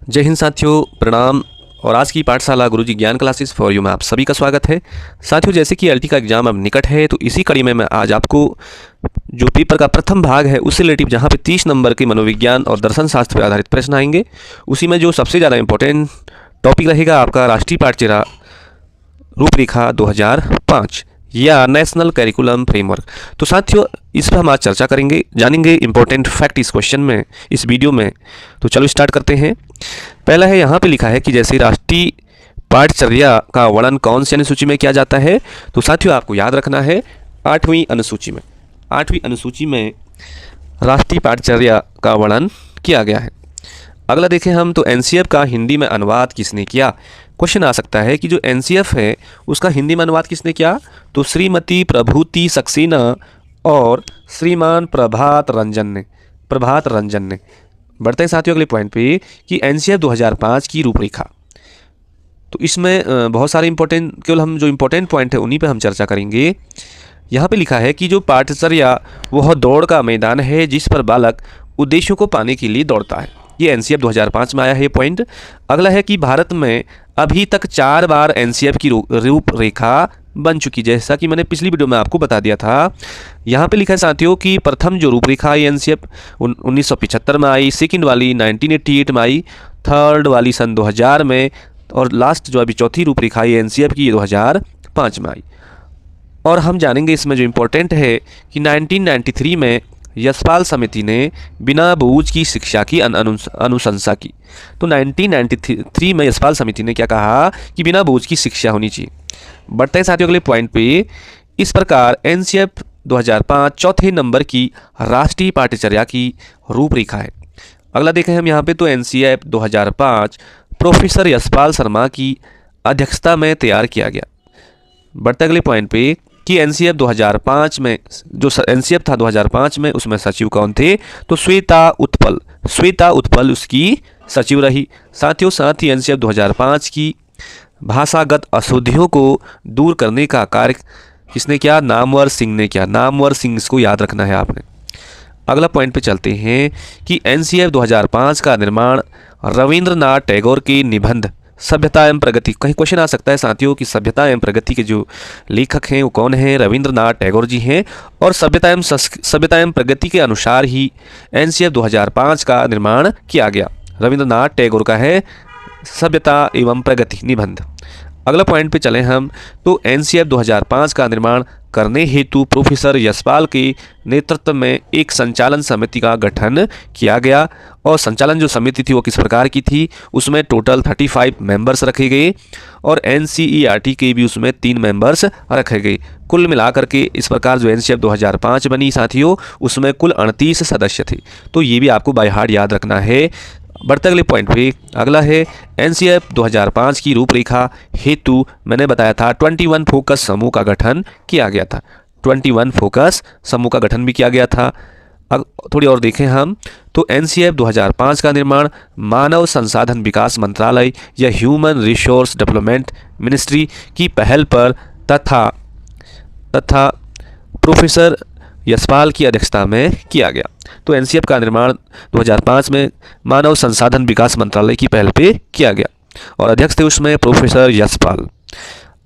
जय हिंद साथियों, प्रणाम। और आज की पाठशाला गुरुजी ज्ञान क्लासेस फॉर यू में आप सभी का स्वागत है। साथियों, जैसे कि एलटी का एग्जाम अब निकट है, तो इसी कड़ी में मैं आज आपको जो पेपर का प्रथम भाग है उससे रिलेटिव, जहां पे 30 नंबर के मनोविज्ञान और दर्शन शास्त्र पर आधारित प्रश्न आएंगे, उसी में जो सबसे ज़्यादा इंपॉर्टेंट टॉपिक रहेगा आपका राष्ट्रीय पाठचर्या रूपरेखा 2005 या नेशनल करिकुलम फ्रेमवर्क। तो साथियों, इस पर हम आज चर्चा करेंगे, जानेंगे इंपॉर्टेंट फैक्ट इस क्वेश्चन में, इस वीडियो में। तो चलो स्टार्ट करते हैं। पहला है, यहाँ पे लिखा है कि जैसे राष्ट्रीय पाठचर्या का वर्णन कौन सी अनुसूची में किया जाता है। तो साथियों, आपको याद रखना है 8वीं अनुसूची में। 8वीं अनुसूची में राष्ट्रीय पाठचर्या का वर्णन किया गया है। अगला देखें हम, तो एनसीएफ का हिंदी में अनुवाद किसने किया। क्वेश्चन आ सकता है कि जो एनसीएफ है उसका हिंदी में अनुवाद किसने किया। तो श्रीमती प्रभूति सक्सेना और श्रीमान प्रभात रंजन ने। बढ़ते हैं साथियों अगले पॉइंट पे कि एनसीएफ 2005 की रूपरेखा। तो इसमें बहुत सारे केवल हम जो इंपॉर्टेंट पॉइंट है उन्हीं पे हम चर्चा करेंगे। यहाँ पे लिखा है कि जो पाठचर्या वह दौड़ का मैदान है जिस पर बालक उद्देश्यों को पाने के लिए दौड़ता है। ये एनसीएफ 2005 में आया है ये पॉइंट। अगला है कि भारत में अभी तक 4 बार एनसीएफ की रूपरेखा बन चुकी, जैसा कि मैंने पिछली वीडियो में आपको बता दिया था। यहाँ पे लिखा है साथियों कि प्रथम जो रूपरेखा आई एनसीएफ 1975 में आई, सेकंड वाली 1988 में आई, थर्ड वाली सन 2000 में, और लास्ट जो अभी चौथी रूपरेखा आई एनसीएफ की 2005 में आई। और हम जानेंगे इसमें जो इम्पोर्टेंट है कि 1993 में यशपाल समिति ने बिना बूझ की शिक्षा की अनुशंसा की। तो 1993 में यशपाल समिति ने क्या कहा कि बिना बूझ की शिक्षा होनी चाहिए। बढ़ते हैं साथियों अगले पॉइंट पे। इस प्रकार एनसीएफ 2005 चौथे नंबर की राष्ट्रीय पाठचर्या की रूपरेखा है। अगला देखें हम यहाँ पे, तो एनसीएफ 2005 प्रोफेसर यशपाल शर्मा की अध्यक्षता में तैयार किया गया। बढ़ते अगले पॉइंट पे कि एनसीएफ 2005 में, जो एनसीएफ था 2005 में, उसमें सचिव कौन थे। तो श्वेता उत्पल उसकी सचिव रही। साथियों, साथ ही एनसीएफ 2005 की भाषागत अशुद्धियों को दूर करने का कार्य किसने किया। नामवर सिंह ने किया। नामवर सिंह, इसको याद रखना है आपने। अगला पॉइंट पे चलते हैं कि एनसीएफ 2005 का निर्माण रविंद्रनाथ टैगोर के निबंध सभ्यता एवं प्रगति, कहीं क्वेश्चन आ सकता है साथियों कि सभ्यता एवं प्रगति के जो लेखक हैं वो कौन हैं। रविंद्रनाथ टैगोर जी हैं। और सभ्यता एवं प्रगति के अनुसार ही एनसीएफ 2005 का निर्माण किया गया। रविंद्रनाथ टैगोर का है सभ्यता एवं प्रगति निबंध। अगला पॉइंट पे चले हम, तो एनसीएफ 2005 का निर्माण करने हेतु प्रोफेसर यशपाल के नेतृत्व में एक संचालन समिति का गठन किया गया। और संचालन जो समिति थी वो किस प्रकार की थी, उसमें टोटल 35 मेंबर्स रखे गए और एनसीईआरटी के भी उसमें 3 मेंबर्स रखे गए। कुल मिलाकर के इस प्रकार जो एनसीएफ 2005 बनी साथियों, उसमें कुल 38 सदस्य थे। तो ये भी आपको बाय हार्ट याद रखना है। बढ़ते अगले पॉइंट पे, अगला है एनसीएफ 2005 की रूपरेखा हेतु मैंने बताया था 21 फोकस समूह का गठन किया गया था। 21 फोकस समूह का गठन भी किया गया था। अब थोड़ी और देखें हम, तो एनसीएफ 2005 का निर्माण मानव संसाधन विकास मंत्रालय या ह्यूमन रिसोर्स डेवलपमेंट मिनिस्ट्री की पहल पर तथा प्रोफेसर यशपाल की अध्यक्षता में किया गया। तो एनसीएफ का निर्माण 2005 में मानव संसाधन विकास मंत्रालय की पहल पे किया गया और अध्यक्ष थे उसमें प्रोफेसर यशपाल।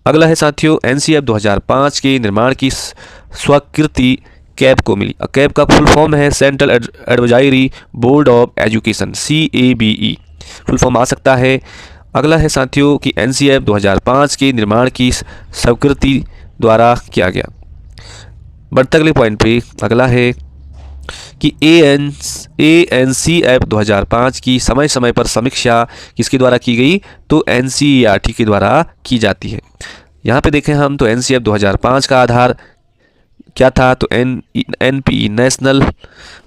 अगला है साथियों, एनसीएफ 2005 के निर्माण की स्वीकृति कैब को मिली। कैब का फुल फॉर्म है Central Advisory Board of Education, CABE full form आ सकता है। अगला है साथियों कि एनसीएफ 2005 के निर्माण की स्वीकृति द्वारा किया गया। बढ़ते अगले पॉइंट पे, अगला है कि एनसीएफ 2005 की समय समय पर समीक्षा किसके द्वारा की गई। तो एनसीईआरटी के द्वारा की जाती है। यहाँ पे देखें हम, तो एनसीएफ 2005 का आधार क्या था। तो NP नेशनल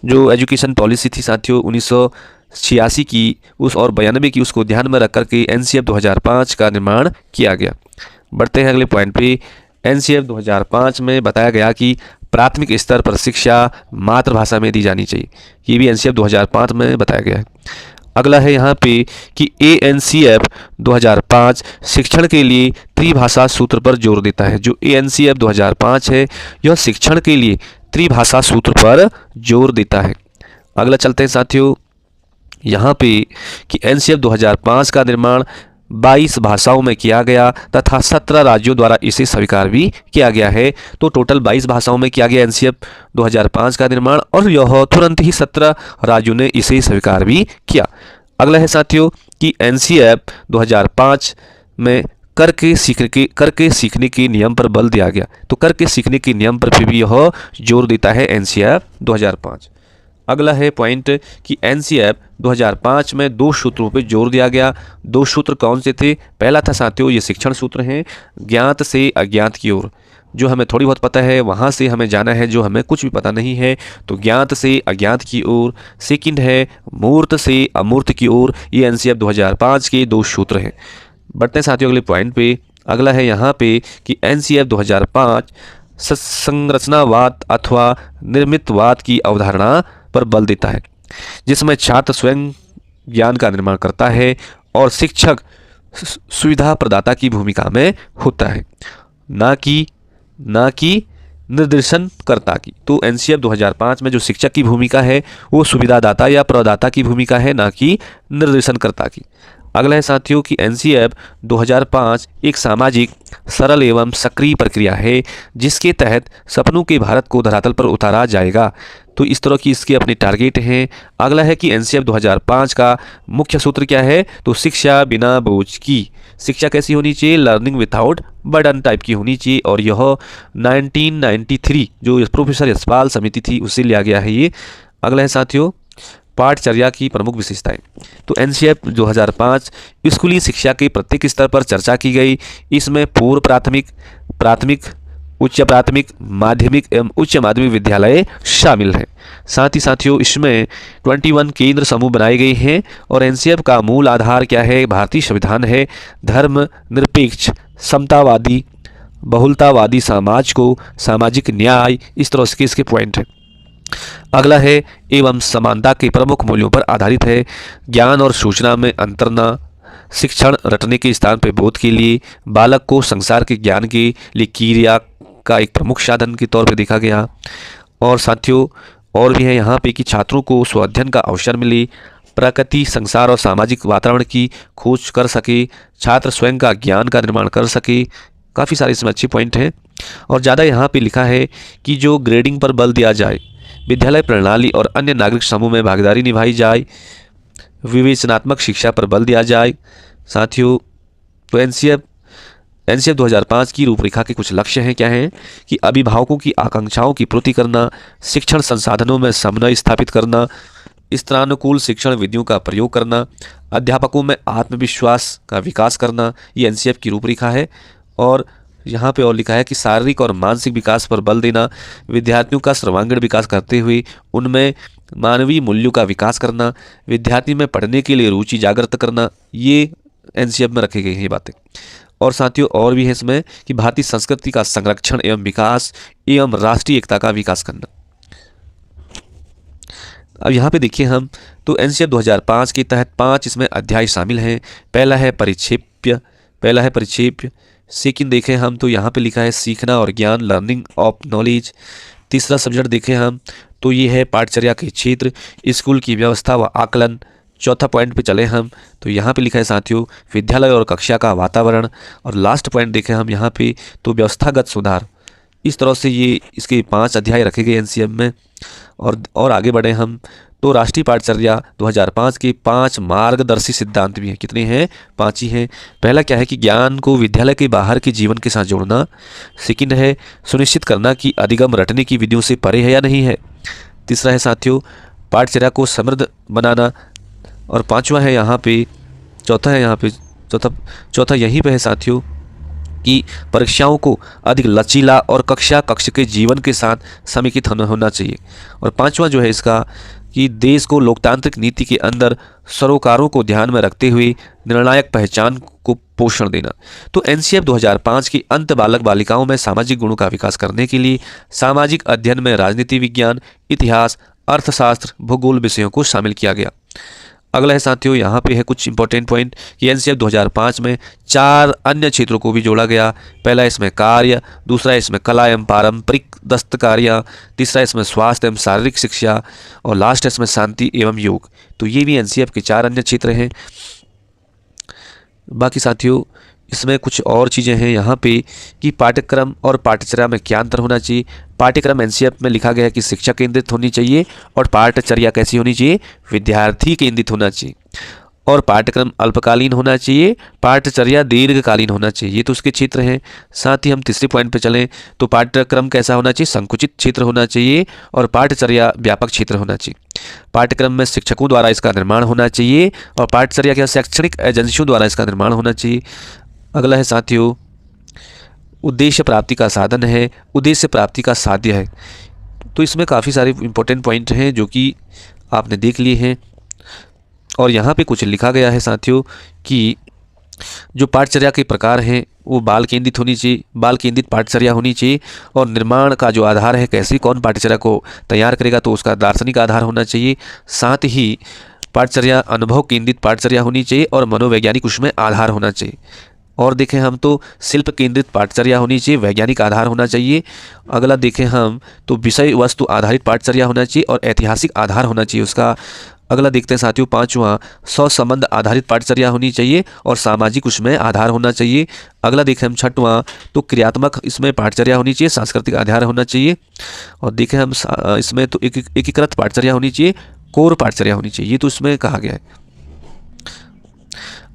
जो एजुकेशन पॉलिसी थी साथियों 1986 की, उस और 92 की, उसको ध्यान में रख करके एनसीएफ 2005 का निर्माण किया गया। बढ़ते हैं अगले पॉइंट पे। एनसीएफ 2005 में बताया गया कि प्राथमिक स्तर पर शिक्षा मातृभाषा में दी जानी चाहिए। ये भी एनसीएफ 2005 में बताया गया है। अगला है यहाँ पे कि एएनसीएफ 2005 शिक्षण के लिए त्रिभाषा सूत्र पर जोर देता है। जो एएनसीएफ 2005 है यह शिक्षण के लिए त्रिभाषा सूत्र पर जोर देता है। अगला चलते हैं साथियों यहाँ पे कि एनसीएफ 2005 का निर्माण 22 भाषाओं में किया गया तथा 17 राज्यों द्वारा इसे स्वीकार भी किया गया है। तो टोटल 22 भाषाओं में किया गया एनसीएफ 2005 का निर्माण और यह तुरंत ही 17 राज्यों ने इसे स्वीकार भी किया। अगला है साथियों कि एनसीएफ 2005 में करके सीखने के नियम पर बल दिया गया। तो करके सीखने के नियम पर भी यह जोर देता है एनसीएफ 2005। अगला है पॉइंट कि एनसीएफ 2005 में 2 सूत्रों पर जोर दिया गया। 2 सूत्र कौन से थे? पहला था साथियों ये शिक्षण सूत्र हैं, ज्ञात से अज्ञात की ओर। जो हमें थोड़ी बहुत पता है वहाँ से हमें जाना है, जो हमें कुछ भी पता नहीं है तो ज्ञात से अज्ञात की ओर। सेकंड है मूर्त से अमूर्त की ओर। ये एनसीएफ 2005 के 2 सूत्र हैं। बढ़ते हैं साथियों अगले पॉइंट पे। अगला है यहाँ पे कि एनसीएफ 2005 संरचनावाद अथवा निर्मितवाद की अवधारणा पर बल देता है, जिसमें छात्र स्वयं ज्ञान का निर्माण करता है और शिक्षक सुविधा प्रदाता की भूमिका में होता है, ना कि निर्देशनकर्ता की। तो एनसीएफ 2005 में जो शिक्षक की भूमिका है वो सुविधादाता या प्रदाता की भूमिका है, ना कि निर्देशनकर्ता की। अगला है साथियों कि एनसीएफ 2005 एक सामाजिक सरल एवं सक्रिय प्रक्रिया है जिसके तहत सपनों के भारत को धरातल पर उतारा जाएगा। तो इस तरह की इसके अपने टारगेट हैं। अगला है कि एनसीएफ 2005 का मुख्य सूत्र क्या है? तो शिक्षा बिना बोझ की। शिक्षा कैसी होनी चाहिए? लर्निंग विदाउट बर्डन टाइप की होनी चाहिए। और यह 1993 जो प्रोफेसर यशपाल समिति थी उससे लिया गया है ये। अगला है साथियों पाठचर्या की प्रमुख विशेषताएं। तो एनसीएफ 2005 स्कूली शिक्षा के प्रत्येक स्तर पर चर्चा की गई। इसमें पूर्व प्राथमिक, प्राथमिक, उच्च प्राथमिक, माध्यमिक एवं उच्च माध्यमिक विद्यालय शामिल हैं। साथ ही साथियों इसमें 21 केंद्र समूह बनाए गए हैं। और एनसीएफ का मूल आधार क्या है? भारतीय संविधान है। धर्म निरपेक्ष, समतावादी, बहुलतावादी समाज को सामाजिक न्याय, इस तरह के इसके पॉइंट हैं। अगला है एवं समानता के प्रमुख मूल्यों पर आधारित है। ज्ञान और सूचना में अंतर न, शिक्षण रटने के स्थान पर बोध के लिए, बालक को संसार के ज्ञान के लिए क्रिया का एक प्रमुख साधन के तौर पर देखा गया। और साथियों और भी है यहाँ पे कि छात्रों को स्वाध्ययन का अवसर मिले, प्रकृति, संसार और सामाजिक वातावरण की खोज कर सके, छात्र स्वयं का ज्ञान का निर्माण कर सके। काफ़ी सारे इसमें अच्छे पॉइंट हैं। और ज़्यादा यहाँ पे लिखा है कि जो ग्रेडिंग पर बल दिया जाए, विद्यालय प्रणाली और अन्य नागरिक समूह में भागीदारी निभाई जाए, विवेचनात्मक शिक्षा पर बल दिया जाए। साथियों तो एनसीएफ 2005 की रूपरेखा के कुछ लक्ष्य हैं। क्या हैं? कि अभिभावकों की आकांक्षाओं की पूर्ति करना, शिक्षण संसाधनों में समन्वय स्थापित करना, स्तरानुकूल शिक्षण विधियों का प्रयोग करना, अध्यापकों में आत्मविश्वास का विकास करना। ये एनसीएफ की रूपरेखा है। और यहाँ पे और लिखा है कि शारीरिक और मानसिक विकास पर बल देना, विद्यार्थियों का सर्वांगीण विकास करते हुए उनमें मानवीय मूल्यों का विकास करना, विद्यार्थी में पढ़ने के लिए रुचि जागृत करना। ये एनसीएफ में रखे गए हैं ये बातें। और साथियों और भी है इसमें कि भारतीय संस्कृति का संरक्षण एवं विकास एवं राष्ट्रीय एकता का विकास करना। अब यहाँ पे देखिए हम तो एनसीएफ 2005 के तहत 5 इसमें अध्याय शामिल हैं। पहला है परिक्षेप्य। सेकंड देखें हम तो यहाँ पे लिखा है सीखना और ज्ञान, लर्निंग ऑफ नॉलेज। तीसरा सब्जेक्ट देखें हम तो ये है पाठचर्या के क्षेत्र, स्कूल की व्यवस्था व आकलन। चौथा पॉइंट पे चले हम तो यहाँ पे लिखा है साथियों विद्यालय और कक्षा का वातावरण। और लास्ट पॉइंट देखें हम यहाँ पे तो व्यवस्थागत सुधार। इस तरह से ये इसके 5 अध्याय रखे गए एनसीएफ में। और आगे बढ़े हम तो राष्ट्रीय पाठचर्या 2005 के 5 मार्गदर्शी सिद्धांत भी हैं। कितने हैं? 5 ही हैं। पहला क्या है कि ज्ञान को विद्यालय के बाहर के जीवन के साथ जोड़ना। सेकंड है सुनिश्चित करना कि अधिगम रटने की विधियों से परे है या नहीं है। तीसरा है साथियों पाठचर्या को समृद्ध बनाना। और पांचवा है यहाँ पे चौथा यहीं पे है साथियों कि परीक्षाओं को अधिक लचीला और कक्ष के जीवन के साथ समेकित होना चाहिए। और पांचवा जो है इसका कि देश को लोकतांत्रिक नीति के अंदर सरोकारों को ध्यान में रखते हुए निर्णायक पहचान को पोषण देना। तो एनसीएफ 2005 के अंत बालक बालिकाओं में सामाजिक गुणों का विकास करने के लिए सामाजिक अध्ययन में राजनीति विज्ञान, इतिहास, अर्थशास्त्र, भूगोल विषयों को शामिल किया गया। अगला है साथियों, यहाँ पे है कुछ इंपॉर्टेंट पॉइंट कि एनसीईआरटी 2005 में 4 अन्य क्षेत्रों को भी जोड़ा गया। पहला इसमें कार्य, दूसरा इसमें कला एवं पारंपरिक दस्तकारियाँ, तीसरा इसमें स्वास्थ्य एवं शारीरिक शिक्षा और लास्ट इसमें शांति एवं योग। तो ये भी एनसीईआरटी के 4 अन्य क्षेत्र हैं। बाकी साथियों इसमें कुछ और चीज़ें हैं यहाँ पे कि पाठ्यक्रम और पाठ्यचर्या में क्या अंतर होना चाहिए। पाठ्यक्रम एनसीईआरटी में लिखा गया है कि शिक्षा केंद्रित होनी चाहिए और पाठ्यचर्या कैसी होनी चाहिए, विद्यार्थी केंद्रित होना चाहिए। और पाठ्यक्रम अल्पकालीन होना चाहिए, पाठ्यचर्या दीर्घकालीन होना चाहिए। ये तो उसके क्षेत्र हैं। साथ ही हम तीसरे पॉइंट पे चलें तो पाठ्यक्रम कैसा होना चाहिए, संकुचित क्षेत्र होना चाहिए और पाठ्यचर्या व्यापक क्षेत्र होना चाहिए। पाठ्यक्रम में शिक्षकों द्वारा इसका निर्माण होना चाहिए और पाठ्यचर्या क्या शैक्षणिक एजेंसियों द्वारा इसका निर्माण होना चाहिए। अगला है साथियों, उद्देश्य प्राप्ति का साधन है, उद्देश्य प्राप्ति का साध्य है। तो इसमें काफ़ी सारे इंपॉर्टेंट पॉइंट हैं जो कि आपने देख लिए हैं। और यहाँ पे कुछ लिखा गया है साथियों कि जो पाठचर्या के प्रकार हैं वो बाल केंद्रित होनी चाहिए, बाल केंद्रित पाठचर्या होनी चाहिए। और निर्माण का जो आधार है, कैसे कौन पाठचर्या को तैयार करेगा, तो उसका दार्शनिक आधार होना चाहिए। साथ ही पाठचर्या अनुभव केंद्रित पाठचर्या होनी चाहिए और मनोवैज्ञानिक उसमें आधार होना चाहिए। और देखें हम तो शिल्प केंद्रित पाठचर्या होनी चाहिए, वैज्ञानिक आधार होना चाहिए। अगला देखें हम तो विषय वस्तु आधारित पाठचर्या होना चाहिए और ऐतिहासिक आधार होना चाहिए उसका। अगला देखते हैं साथियों, 5वां स्व संबंध आधारित पाठचर्या होनी चाहिए और सामाजिक उसमें आधार होना चाहिए। अगला देखें हम 6वां तो क्रियात्मक इसमें पाठचर्या होनी चाहिए, सांस्कृतिक आधार होना चाहिए। और देखें हम इसमें तो एकीकृत पाठचर्या होनी चाहिए, कोर पाठचर्या होनी चाहिए। ये तो इसमें कहा गया है।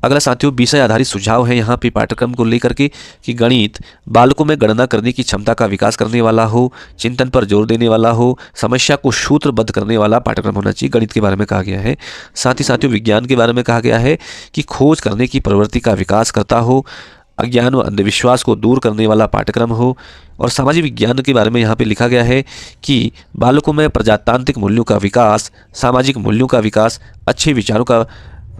अगला साथियों विषय आधारित सुझाव है यहाँ पे पाठ्यक्रम को लेकर के कि गणित बालकों में गणना करने की क्षमता का विकास करने वाला हो, चिंतन पर जोर देने वाला हो, समस्या को सूत्रबद्ध करने वाला पाठ्यक्रम होना चाहिए। गणित के बारे में कहा गया है। साथ ही साथियों विज्ञान के बारे में कहा गया है कि खोज करने की प्रवृत्ति का विकास करता हो, अज्ञान व अंधविश्वास को दूर करने वाला पाठ्यक्रम हो। और सामाजिक विज्ञान के बारे में यहाँ पे लिखा गया है कि बालकों में प्रजातांत्रिक मूल्यों का विकास, सामाजिक मूल्यों का विकास, अच्छे विचारों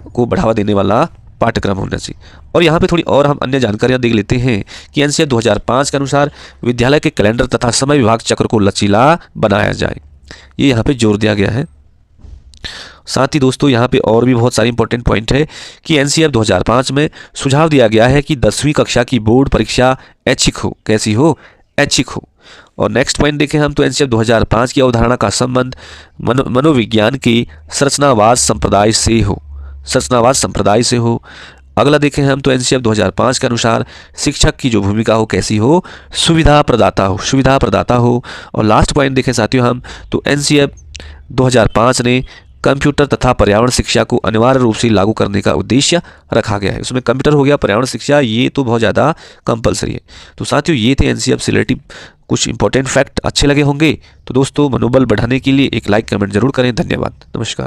को बढ़ावा देने वाला पाठ्यक्रम होना चाहिए। और यहाँ पे थोड़ी और हम अन्य जानकारियाँ देख लेते हैं कि एनसीईआरटी 2005 के अनुसार विद्यालय के कैलेंडर तथा समय विभाग चक्र को लचीला बनाया जाए, ये यहाँ पे जोर दिया गया है। साथ ही दोस्तों यहाँ पे और भी बहुत सारे इंपॉर्टेंट पॉइंट है कि एनसीईआरटी 2005 में सुझाव दिया गया है कि 10वीं कक्षा की बोर्ड परीक्षा ऐच्छिक हो, कैसी हो, ऐच्छिक हो। और नेक्स्ट पॉइंट देखें हम तो एनसीईआरटी 2005 की अवधारणा का संबंध मनोविज्ञान की संरचनावाद संप्रदाय से हो, संरचनावाद संप्रदाय से हो। अगला देखें हम तो एनसीईआरटी 2005 के अनुसार शिक्षक की जो भूमिका हो कैसी हो, सुविधा प्रदाता हो, सुविधा प्रदाता हो। और लास्ट पॉइंट देखें साथियों हम तो एनसीईआरटी 2005 ने कंप्यूटर तथा पर्यावरण शिक्षा को अनिवार्य रूप से लागू करने का उद्देश्य रखा गया है। उसमें कंप्यूटर हो गया, पर्यावरण शिक्षा ये तो बहुत ज़्यादा कंपलसरी है। तो साथियों ये थे एनसीईआरटी से रिलेटिव कुछ इंपॉर्टेंट फैक्ट। अच्छे लगे होंगे तो दोस्तों मनोबल बढ़ाने के लिए एक लाइक कमेंट जरूर करें। धन्यवाद, नमस्कार।